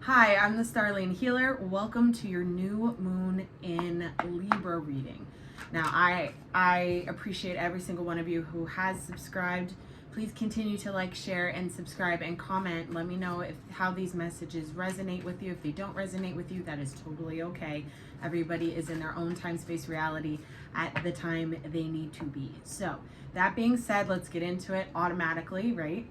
Hi, I'm the Starlian Healer. Welcome to your new moon in Libra reading. Now, I appreciate every single one of you who has subscribed. Please continue to like, share, and subscribe and comment. Let me know how these messages resonate with you. If they don't resonate with you, that is totally okay. Everybody is in their own time, space, reality at the time they need to be. So, that being said, let's get into it automatically, right?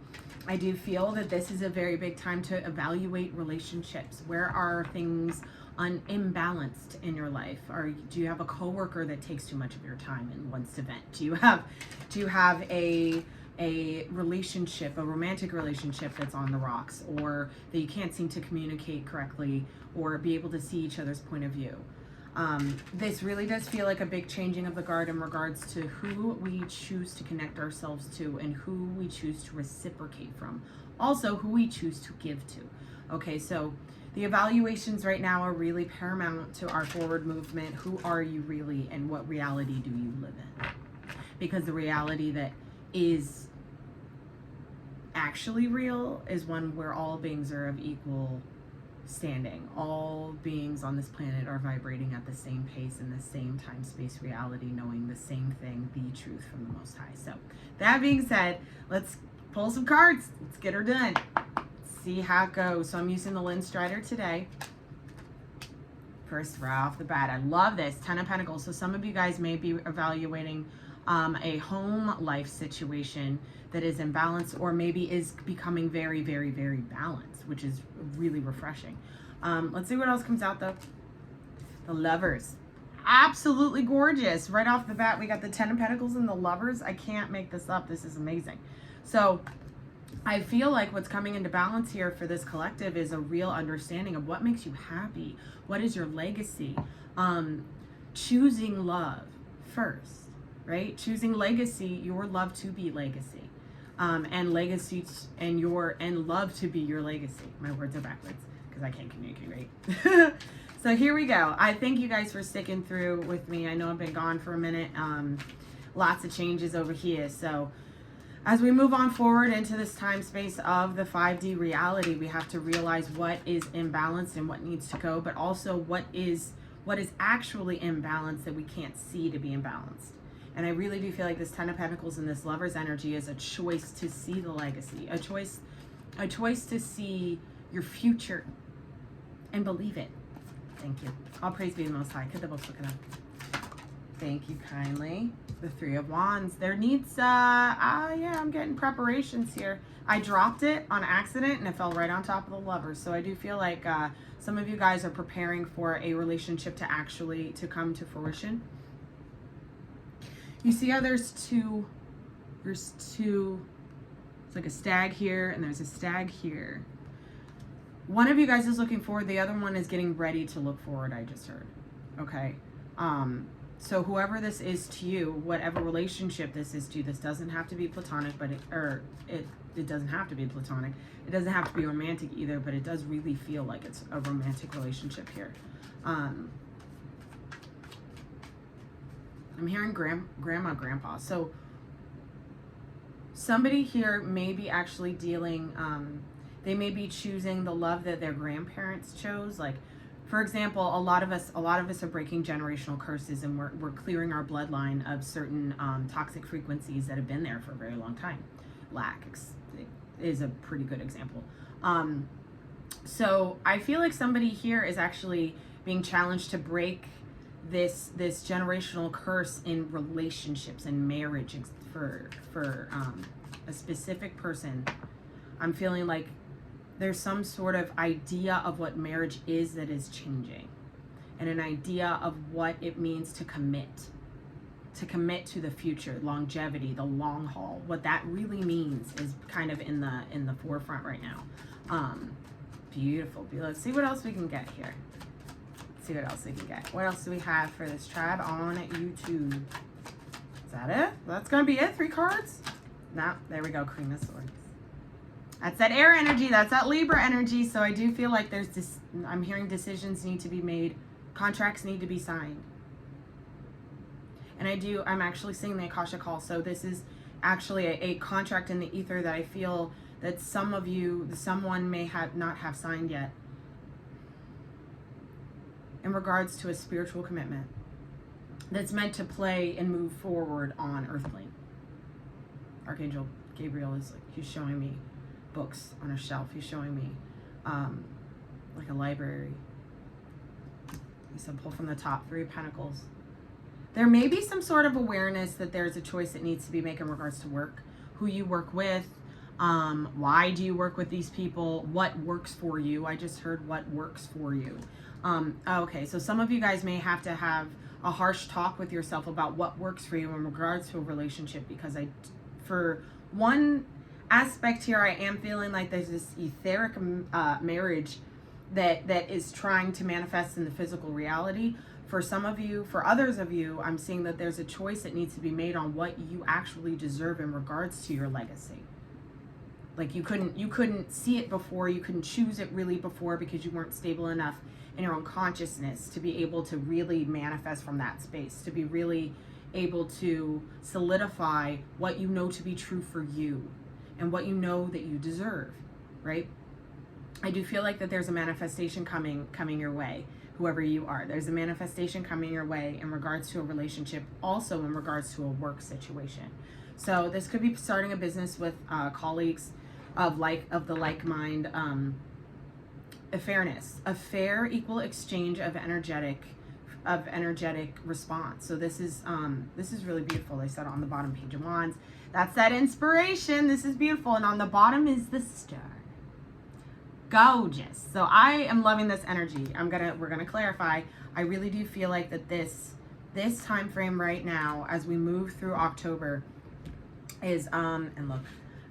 I do feel that this is a very big time to evaluate relationships. Where are things imbalanced in your life? Or do you have a coworker that takes too much of your time and wants to vent? Do you have a relationship, a romantic relationship that's on the rocks, or that you can't seem to communicate correctly or be able to see each other's point of view? This really does feel like a big changing of the guard in regards to who we choose to connect ourselves to and who we choose to reciprocate from. Also, who we choose to give to. Okay, so the evaluations right now are really paramount to our forward movement. Who are you really, and what reality do you live in? Because the reality that is actually real is one where all beings are of equal standing. All beings on this planet are vibrating at the same pace in the same time space reality, knowing the same thing, the truth from the Most High. So that being said, let's pull some cards. Let's get her done. See how it goes. So I'm using the Lynn Strider today. First, right off the bat, I love this 10 of Pentacles. So some of you guys may be evaluating a home life situation that is imbalanced, or maybe is becoming very, very, very balanced, which is really refreshing. Let's see what else comes out though. The Lovers. Absolutely gorgeous. Right off the bat, we got the 10 of Pentacles and the Lovers. I can't make this up. This is amazing. So I feel like what's coming into balance here for this collective is a real understanding of what makes you happy. What is your legacy? Choosing love first, right? Choosing legacy, your love to be legacy. And legacy and love to be your legacy. My words are backwards because I can't communicate right. So here we go. I thank you guys for sticking through with me. I know I've been gone for a minute. Lots of changes over here. So as we move on forward into this time space of the 5D reality, we have to realize what is imbalanced and what needs to go, but also what is actually imbalanced that we can't see to be imbalanced. And I really do feel like this 10 of Pentacles and this Lover's energy is a choice to see the legacy, a choice to see your future and believe it. Thank you. All praise be the Most High. Could the books look it up? Thank you kindly. The 3 of Wands. There needs, yeah, I'm getting preparations here. I dropped it on accident and it fell right on top of the Lovers. So I do feel like some of you guys are preparing for a relationship to come to fruition. You see how there's two, it's like a stag here and there's a stag here. One of you guys is looking forward, the other one is getting ready to look forward, I just heard. Okay. So whoever this is to you, whatever relationship this is to you, this doesn't have to be platonic, but it doesn't have to be platonic. It doesn't have to be romantic either, but it does really feel like it's a romantic relationship here. I'm hearing grandma, grandpa. So somebody here may be actually dealing, they may be choosing the love that their grandparents chose. Like, for example, a lot of us are breaking generational curses, and we're clearing our bloodline of certain toxic frequencies that have been there for a very long time. Lack is a pretty good example. So I feel like somebody here is actually being challenged to break this generational curse in relationships and marriage for a specific person. I'm feeling like there's some sort of idea of what marriage is that is changing, and an idea of what it means to commit to the future, longevity, the long haul. What that really means is kind of in the forefront right now. Beautiful. Let's see what else we can get here. See what else we can get. What else do we have for this tribe on YouTube? Is that it? That's gonna be it. 3 cards? No, there we go. Queen of Swords. That's that air energy. That's that Libra energy. So I do feel like there's this. I'm hearing decisions need to be made. Contracts need to be signed. And I'm actually seeing the Akasha call. So this is actually a contract in the ether that I feel that someone may not have signed yet. in regards to a spiritual commitment that's meant to play and move forward on earth plane. Archangel Gabriel is like, he's showing me books on a shelf. He's showing me like a library. He said pull from the top, 3 of Pentacles. There may be some sort of awareness that there's a choice that needs to be made in regards to work, who you work with, why do you work with these people, what works for you. I just heard what works for you. Okay, so some of you guys may have to have a harsh talk with yourself about what works for you in regards to a relationship, because for one aspect here, I am feeling like there's this etheric marriage that is trying to manifest in the physical reality. For some of you, for others of you, I'm seeing that there's a choice that needs to be made on what you actually deserve in regards to your legacy. Like you couldn't see it before, you couldn't choose it really before, because you weren't stable enough in your own consciousness to be able to really manifest from that space, to be really able to solidify what you know to be true for you and what you know that you deserve, right? I do feel like that there's a manifestation coming your way, whoever you are. There's a manifestation coming your way in regards to a relationship, also in regards to a work situation. So this could be starting a business with colleagues of the like mind. A fairness, a fair equal exchange of energetic response. So this is really beautiful. They said on the bottom, Page of Wands. That's that inspiration. This is beautiful. And on the bottom is the star. Gorgeous. So I am loving this energy. We're gonna clarify. I really do feel like that this time frame right now, as we move through October, is and look,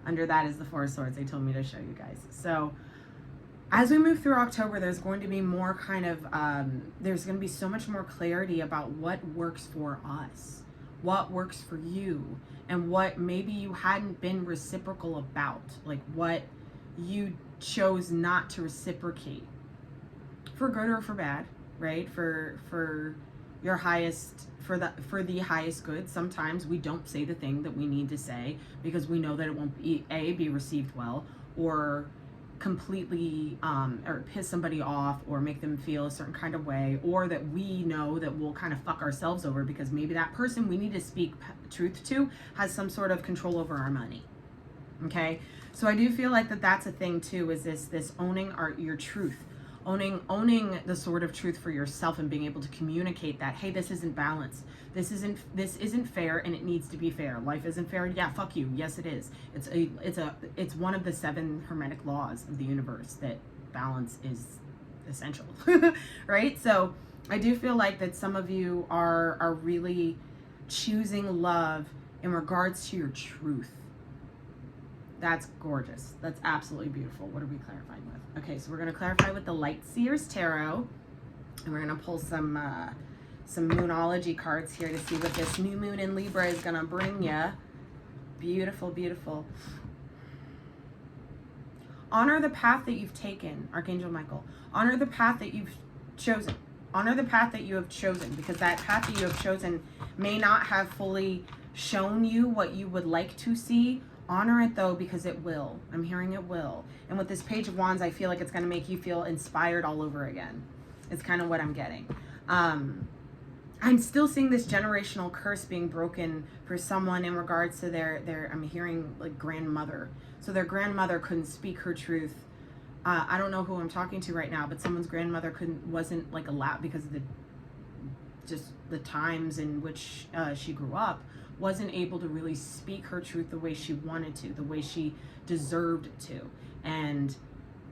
under that is the 4 of Swords. They told me to show you guys. So as we move through October, there's going to be more kind of there's going to be so much more clarity about what works for us, what works for you, and what maybe you hadn't been reciprocal about, like what you chose not to reciprocate, for good or for bad, right? For your highest, for the highest good. Sometimes we don't say the thing that we need to say because we know that it won't be received well, or completely or piss somebody off or make them feel a certain kind of way, or that we know that we'll kind of fuck ourselves over because maybe that person we need to speak truth to has some sort of control over our money. Okay, so I do feel like that's a thing too, is this owning your truth, owning the sort of truth for yourself, and being able to communicate that, hey, this isn't balanced, this isn't fair, and it needs to be fair. Life isn't fair. Yeah, fuck you. Yes, it is. It's one of the 7 hermetic laws of the universe that balance is essential. Right? So I do feel like that some of you are really choosing love in regards to your truth. That's gorgeous. That's absolutely beautiful. What are we clarifying with? Okay, so we're going to clarify with the Light Seers Tarot, and we're going to pull some Moonology cards here to see what this new moon in Libra is going to bring you. Beautiful, beautiful. Honor the path that you've taken, Archangel Michael. Honor the path that you've chosen. Honor the path that you have chosen, because that path that you have chosen may not have fully shown you what you would like to see. Honor it though, because it will. I'm hearing it will. And with this Page of Wands, I feel like it's going to make you feel inspired all over again. It's kind of what I'm getting. I'm still seeing this generational curse being broken for someone in regards to their I'm hearing like grandmother. So their grandmother couldn't speak her truth. I don't know who I'm talking to right now, but someone's grandmother wasn't like allowed, because of the times in which she grew up, wasn't able to really speak her truth the way she wanted to, the way she deserved to. And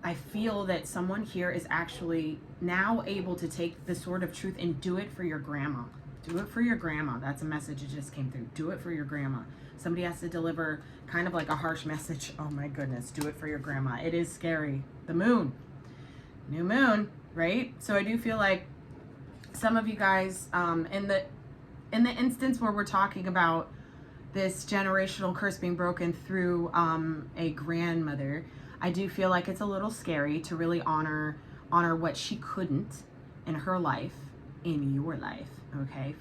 I feel that someone here is actually now able to take the sort of truth and do it for your grandma. Do it for your grandma. That's a message that just came through. Do it for your grandma. Somebody has to deliver kind of like a harsh message. Oh my goodness, do it for your grandma. It is scary. The moon. New moon, right? So I do feel like some of you guys, in the instance where we're talking about this generational curse being broken through a grandmother, I do feel like it's a little scary to really honor what she couldn't in her life, in your life, okay?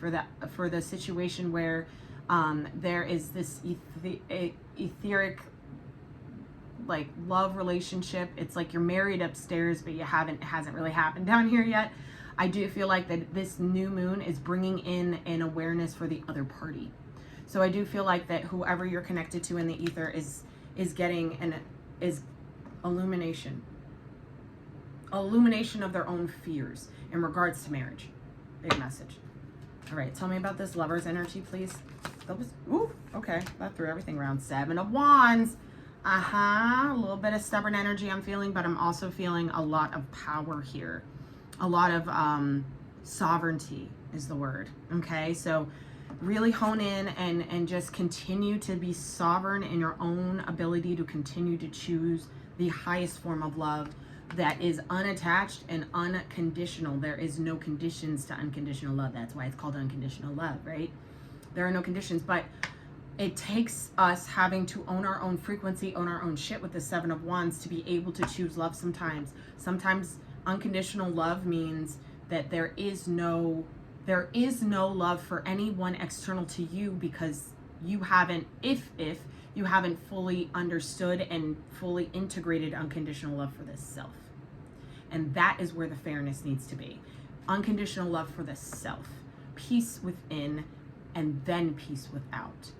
For the situation where there is this etheric like love relationship. It's like you're married upstairs, but it hasn't really happened down here yet. I do feel like that this new moon is bringing in an awareness for the other party. So I do feel like that whoever you're connected to in the ether is getting is illumination of their own fears in regards to marriage. Big message. All right, tell me about this Lover's energy, please. That was, ooh, okay, that threw everything around. 7 of Wands. A little bit of stubborn energy I'm feeling, but I'm also feeling a lot of power here. A lot of sovereignty is the word, okay? So really hone in and just continue to be sovereign in your own ability to continue to choose the highest form of love that is unattached and unconditional. There is no conditions to unconditional love. That's why it's called unconditional love, right? There are no conditions, but it takes us having to own our own frequency, own our own shit with the 7 of Wands to be able to choose love sometimes. Sometimes unconditional love means that there is no love for anyone external to you because you haven't, if you haven't fully understood and fully integrated unconditional love for this self. And that is where the fairness needs to be. Unconditional love for the self. Peace within and then peace without.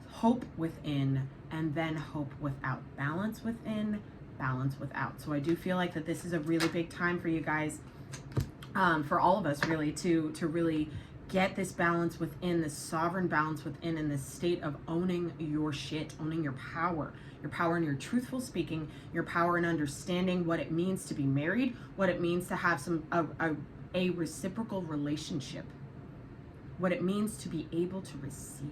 Hope within and then hope without. Balance within, balance without. So I do feel like that this is a really big time for you guys, for all of us really, to really get this balance within, this sovereign balance within, in this state of owning your shit, owning your power in your truthful speaking, your power in understanding what it means to be married, what it means to have a reciprocal relationship, what it means to be able to receive.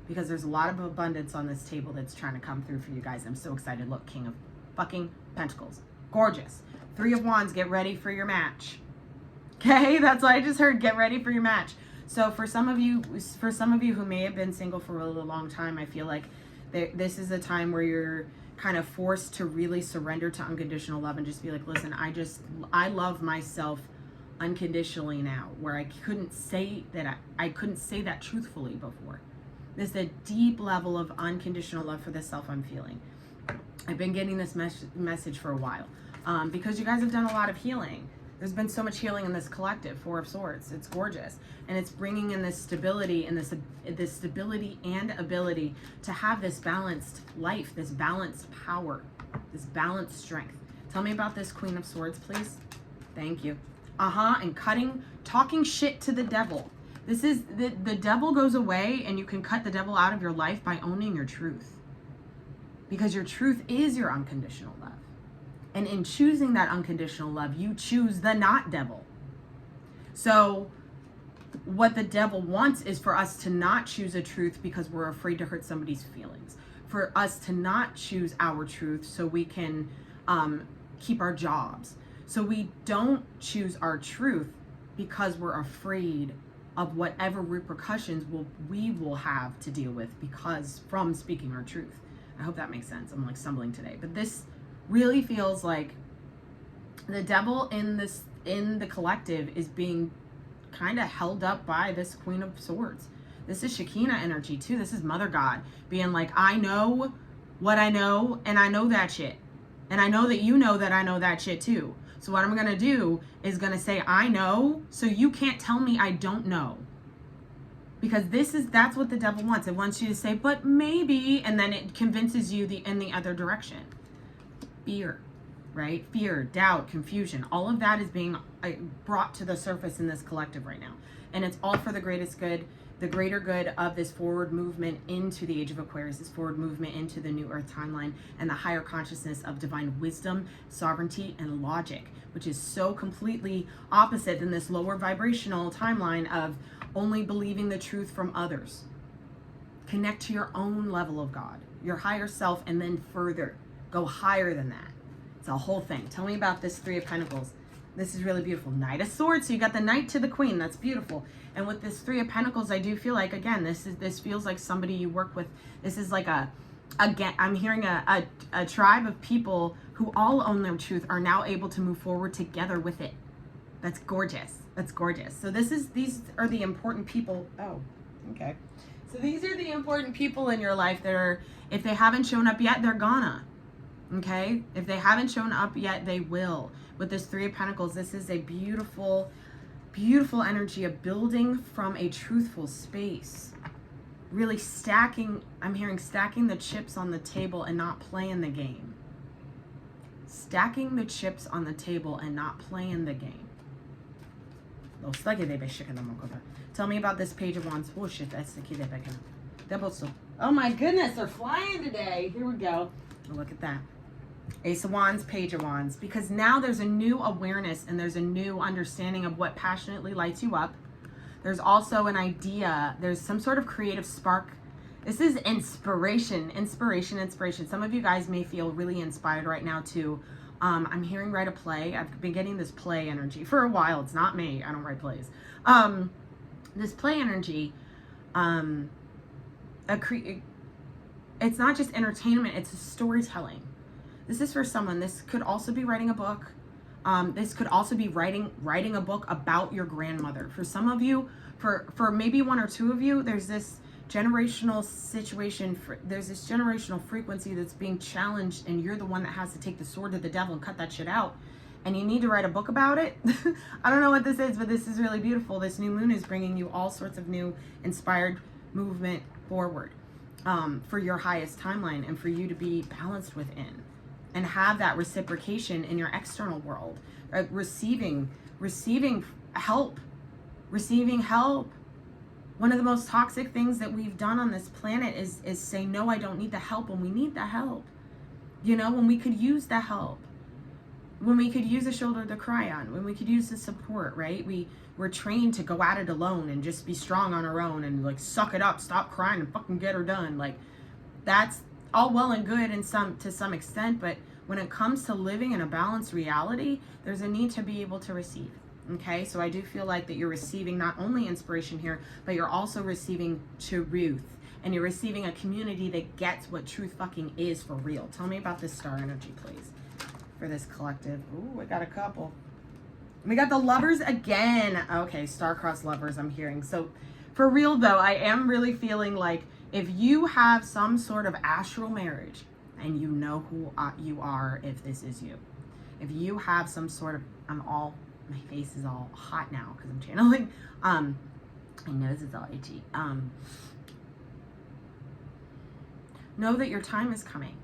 Because there's a lot of abundance on this table that's trying to come through for you guys. I'm so excited. Look, King of fucking Pentacles. Gorgeous. 3 of Wands, get ready for your match. Okay, that's what I just heard. Get ready for your match. So for some of you who may have been single for a really long time, I feel like this is a time where you're kind of forced to really surrender to unconditional love and just be like, listen, I love myself unconditionally now, where I couldn't say that I couldn't say that truthfully before. This is a deep level of unconditional love for the self I'm feeling. I've been getting this message for a while because you guys have done a lot of healing. There's been so much healing in this collective, 4 of Swords. It's gorgeous. And it's bringing in this stability and this stability and ability to have this balanced life, this balanced power, this balanced strength. Tell me about this Queen of Swords, please. Thank you. And talking shit to the devil. This is, the devil goes away and you can cut the devil out of your life by owning your truth. Because your truth is your unconditional love. And in choosing that unconditional love, you choose the not devil. So what the devil wants is for us to not choose a truth because we're afraid to hurt somebody's feelings. For us to not choose our truth so we can keep our jobs. So we don't choose our truth because we're afraid of whatever repercussions we will have to deal with because from speaking our truth. I hope that makes sense. I'm like stumbling today. But this really feels like the devil in the collective is being kind of held up by this Queen of Swords. This is Shekinah energy too. This is Mother God being like, I know what I know and I know that shit. And I know that you know that I know that shit too. So what I'm going to do is going to say, I know, so you can't tell me I don't know. Because that's what the devil wants. It wants you to say, but maybe, and then it convinces you in the other direction. Fear, right? Fear, doubt, confusion, all of that is being brought to the surface in this collective right now. And it's all for the greatest good, the greater good of this forward movement into the age of Aquarius, this forward movement into the new earth timeline and the higher consciousness of divine wisdom, sovereignty, and logic, which is so completely opposite than this lower vibrational timeline of only believing the truth from others. Connect to your own level of God, your higher self, and then further. Go higher than that. It's a whole thing. Tell me about this 3 of Pentacles. This is really beautiful. Knight of Swords. So you got the Knight to the Queen. That's beautiful. And with this 3 of Pentacles, I do feel like, again, this feels like somebody you work with. This is like I'm hearing a tribe of people who all own their truth are now able to move forward together with it. That's gorgeous. That's gorgeous. So these are the important people. Oh, okay. So these are the important people in your life that are, if they haven't shown up yet, they're gonna. Okay? If they haven't shown up yet, they will. With this Three of Pentacles, this is a beautiful, beautiful energy of building from a truthful space. Really stacking, I'm hearing stacking the chips on the table and not playing the game. Stacking the chips on the table and not playing the game. Tell me about this Page of Wands. Oh shit, that's the key that can. Oh my goodness, they're flying today. Here we go. Look at that. Ace of Wands, Page of Wands. Because now there's a new awareness and there's a new understanding of what passionately lights you up. There's also an idea. There's some sort of creative spark. This is inspiration, inspiration, inspiration. Some of you guys may feel really inspired right now too. I'm hearing write a play. I've been getting this play energy for a while. It's not me. I don't write plays. This play energy, it's not just entertainment. It's a storytelling. This is for someone. This could also be writing a book. This could also be writing a book about your grandmother. For some of you, for maybe one or two of you, there's this generational situation, there's this generational frequency that's being challenged, and you're the one that has to take the sword to the devil and cut that shit out, and you need to write a book about it. I don't know what this is, but this is really beautiful. This new moon is bringing you all sorts of new inspired movement forward, for your highest timeline, and for you to be balanced within and have that reciprocation in your external world, receiving help. One of the most toxic things that we've done on this planet is say, no, I don't need the help, when we need the help. You know, when we could use the help. When we could use a shoulder to cry on. When we could use the support, right? We're trained to go at it alone and just be strong on our own and like suck it up, stop crying and fucking get her done. Like, that's all well and good to some extent, but when it comes to living in a balanced reality, there's a need to be able to receive. Okay, so I do feel like that you're receiving not only inspiration here, but you're also receiving truth. And you're receiving a community that gets what truth fucking is for real. Tell me about this star energy, please, for this collective. Ooh, I got a couple. We got the Lovers again. Okay, star-crossed lovers I'm hearing. So for real though, I am really feeling like if you have some sort of astral marriage, and you know who you are if this is you. If you have some sort of, my face is all hot now because I'm channeling. My nose is all itchy. Know that your time is coming.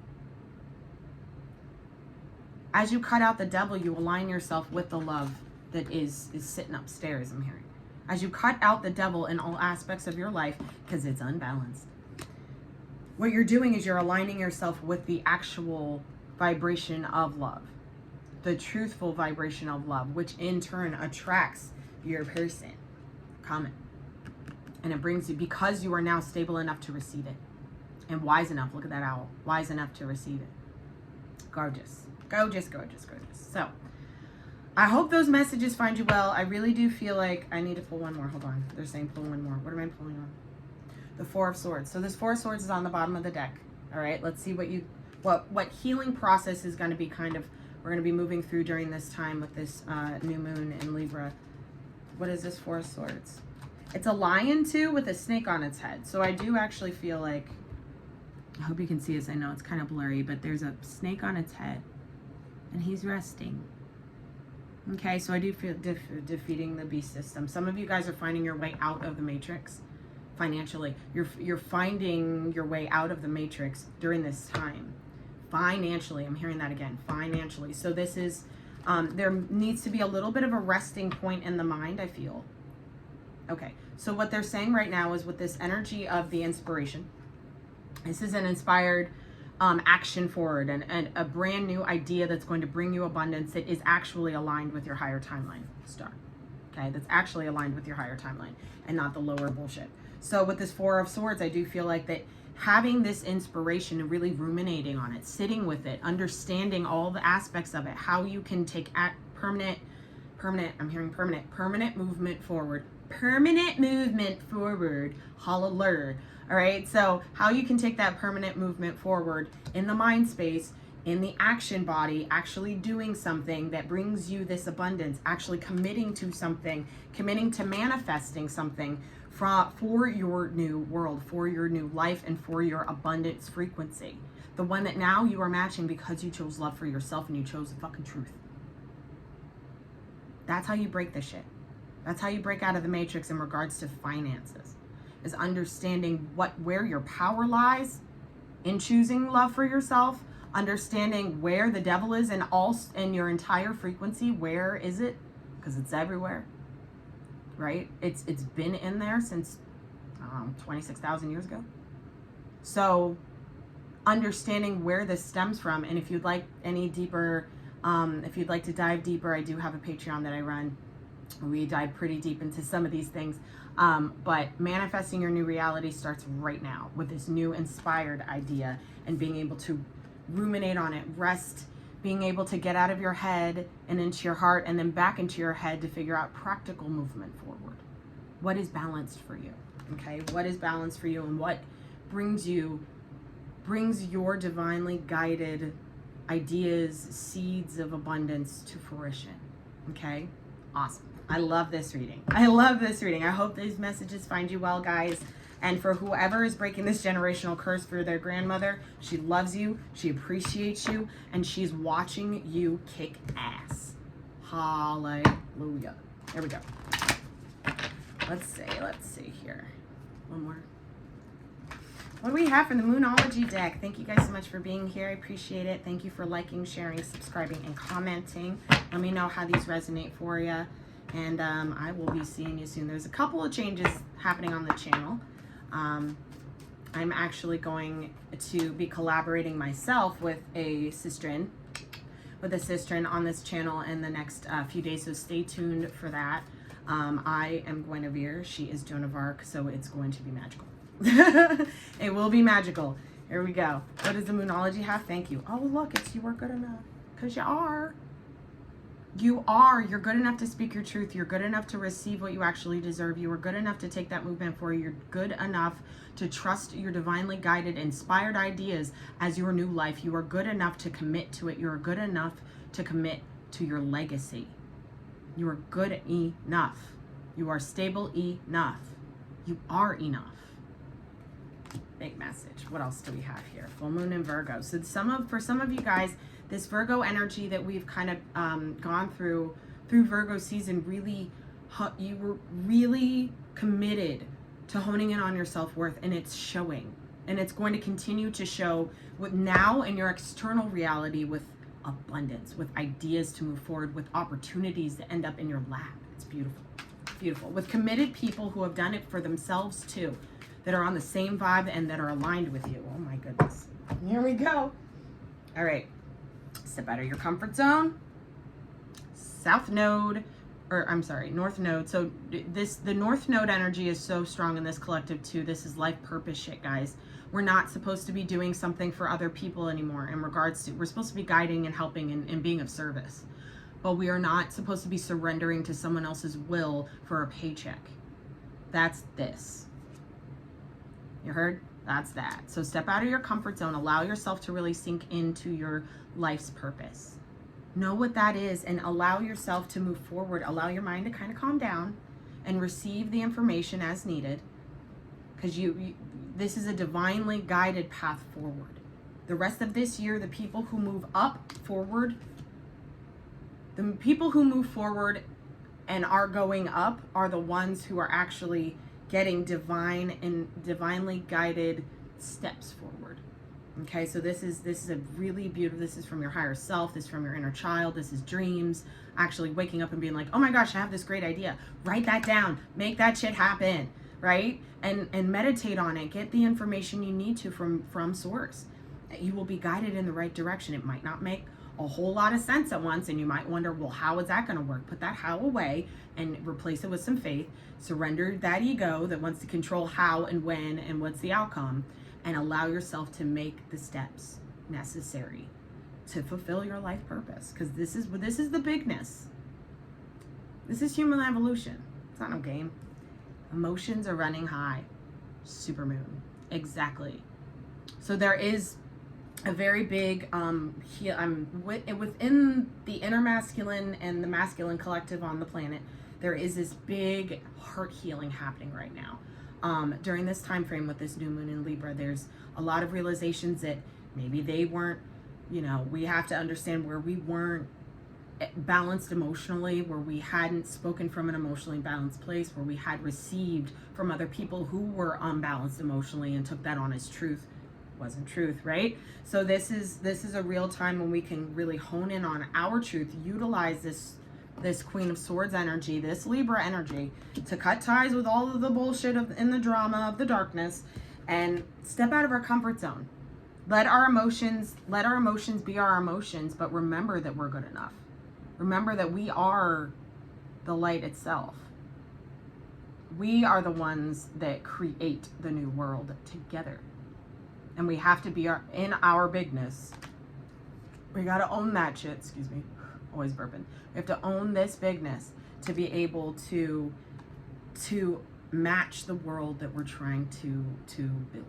As you cut out the devil, you align yourself with the love that is sitting upstairs, I'm hearing. As you cut out the devil in all aspects of your life, because it's unbalanced. What you're doing is you're aligning yourself with the actual vibration of love. The truthful vibration of love, which in turn attracts your person. Comment. And it brings you, because you are now stable enough to receive it. And wise enough, look at that owl. Wise enough to receive it. Gorgeous. Gorgeous, gorgeous, gorgeous. So, I hope those messages find you well. I really do feel like I need to pull one more. Hold on. They're saying pull one more. What am I pulling on? The Four of Swords. So this Four of Swords is on the bottom of the deck. All right, let's see what healing process is going to be we're going to be moving through during this time with this new moon in Libra. What is this Four of Swords? It's a lion too with a snake on its head. So I do actually feel like, I hope you can see this. I know it's kind of blurry, but there's a snake on its head and he's resting. Okay, so I do feel defeating the beast system. Some of you guys are finding your way out of the matrix financially. You're finding your way out of the matrix during this time. Financially, I'm hearing that again, financially. So this is, there needs to be a little bit of a resting point in the mind, I feel. Okay, so what they're saying right now is with this energy of the inspiration, this is an inspired action forward and a brand new idea that's going to bring you abundance that is actually aligned with your higher timeline star. Okay, that's actually aligned with your higher timeline and not the lower bullshit. So with this Four of Swords, I do feel like that having this inspiration and really ruminating on it, sitting with it, understanding all the aspects of it, how you can take permanent movement forward. Permanent movement forward. Hallelujah. All right, so how you can take that permanent movement forward in the mind space, in the action body, actually doing something that brings you this abundance, actually committing to something, committing to manifesting something for your new world, for your new life, and for your abundance frequency. The one that now you are matching because you chose love for yourself and you chose the fucking truth. That's how you break this shit. That's how you break out of the matrix in regards to finances, is understanding where your power lies in choosing love for yourself, understanding where the devil is in your entire frequency. Where is it? Because it's everywhere, right? It's been in there since 26,000 years ago. So understanding where this stems from, and if you'd like any deeper, if you'd like to dive deeper, I do have a Patreon that I run. We dive pretty deep into some of these things. But manifesting your new reality starts right now with this new inspired idea and being able to ruminate on it, rest, being able to get out of your head and into your heart and then back into your head to figure out practical movement forward. What is balanced for you? Okay, what is balanced for you, and what brings your divinely guided ideas, seeds of abundance to fruition? Okay, awesome. I love this reading. I love this reading. I hope these messages find you well, guys. And for whoever is breaking this generational curse for their grandmother, she loves you, she appreciates you, and she's watching you kick ass. Hallelujah. Here we go. Let's see here. One more. What do we have from the Moonology deck? Thank you guys so much for being here. I appreciate it. Thank you for liking, sharing, subscribing, and commenting. Let me know how these resonate for you. And I will be seeing you soon. There's a couple of changes happening on the channel. I'm actually going to be collaborating myself with a sister on this channel in the next few days, so stay tuned for that. I am Guinevere. She is Joan of Arc, so it's going to be magical. It will be magical. Here we go. What does the Moonology have? Thank you. Oh, look, it's you are good enough. Because you are. You are. You're good enough to speak your truth. You're good enough to receive what you actually deserve. You are good enough to take that movement forward. You're good enough to trust your divinely guided, inspired ideas as your new life. You are good enough to commit to it. You are good enough to commit to your legacy. You are good enough. You are stable enough. You are enough. Big message. What else do we have here? Full moon in Virgo. So for some of you guys, this Virgo energy that we've kind of gone through Virgo season, really, you were really committed to honing in on your self-worth, and it's showing. And it's going to continue to show with now in your external reality, with abundance, with ideas to move forward, with opportunities that end up in your lap. It's beautiful. Beautiful. With committed people who have done it for themselves too, that are on the same vibe and that are aligned with you. Oh my goodness. Here we go. All right. Step out of your comfort zone. North node. So the North node energy is so strong in this collective too. This is life purpose shit, guys. We're not supposed to be doing something for other people anymore in regards to, we're supposed to be guiding and helping and being of service. But we are not supposed to be surrendering to someone else's will for a paycheck. That's this. You heard? That's that. So step out of your comfort zone. Allow yourself to really sink into your life's purpose. Know what that is and allow yourself to move forward. Allow your mind to kind of calm down and receive the information as needed. Because this is a divinely guided path forward. The rest of this year, the people who move forward and are going up are the ones who are actually getting divinely guided steps forward. Okay, so this is a really beautiful, this is from your higher self, this is from your inner child, this is dreams, actually waking up and being like, oh my gosh, I have this great idea. Write that down, make that shit happen, right? And meditate on it, get the information you need to from source. You will be guided in the right direction. It might not make a whole lot of sense at once, and you might wonder, well, how is that going to work? Put that how away and replace it with some faith. Surrender that ego that wants to control how and when and what's the outcome, and allow yourself to make the steps necessary to fulfill your life purpose. Because this is the bigness. This is human evolution. It's not no game. Emotions are running high. Supermoon. Exactly. So there is a very big within the inner masculine and the masculine collective on the planet. There is this big heart healing happening right now. During this time frame with this new moon in Libra, there's a lot of realizations that Maybe they weren't, we have to understand where we weren't balanced emotionally, where we hadn't spoken from an emotionally balanced place, where we had received from other people who were unbalanced emotionally and took that on as truth. Wasn't truth, right? So this is a real time when we can really hone in on our truth, utilize this Queen of Swords energy, this Libra energy, to cut ties with all of the bullshit in the drama of the darkness, and step out of our comfort zone. Let our emotions be our emotions, but remember that we're good enough. Remember that we are the light itself. We are the ones that create the new world together. And we have to be in our bigness. We got to own that shit. Excuse me. Always burping. We have to own this bigness to be able to match the world that we're trying to build,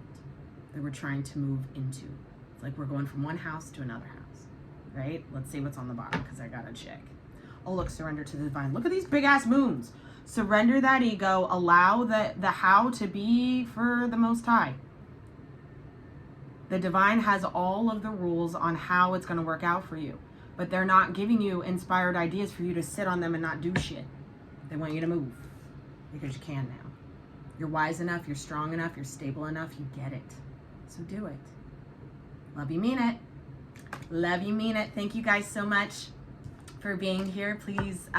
that we're trying to move into. It's like we're going from one house to another house, right? Let's see what's on the bottom, because I got to check. Oh, look, surrender to the divine. Look at these big ass moons. Surrender that ego. Allow the how to be for the Most High. The divine has all of the rules on how it's going to work out for you, but they're not giving you inspired ideas for you to sit on them and not do shit. They want you to move, because you can now. You're wise enough, you're strong enough, you're stable enough, you get it. So do it. Love you, mean it. Love you, mean it. Thank you guys so much for being here. Please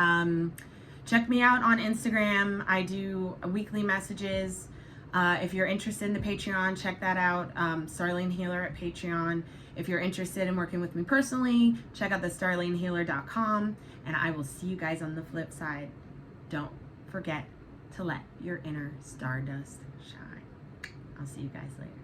check me out on Instagram. I do weekly messages. If you're interested in the Patreon, check that out. Starlian Healer at Patreon. If you're interested in working with me personally, check out the starlianhealer.com. And I will see you guys on the flip side. Don't forget to let your inner stardust shine. I'll see you guys later.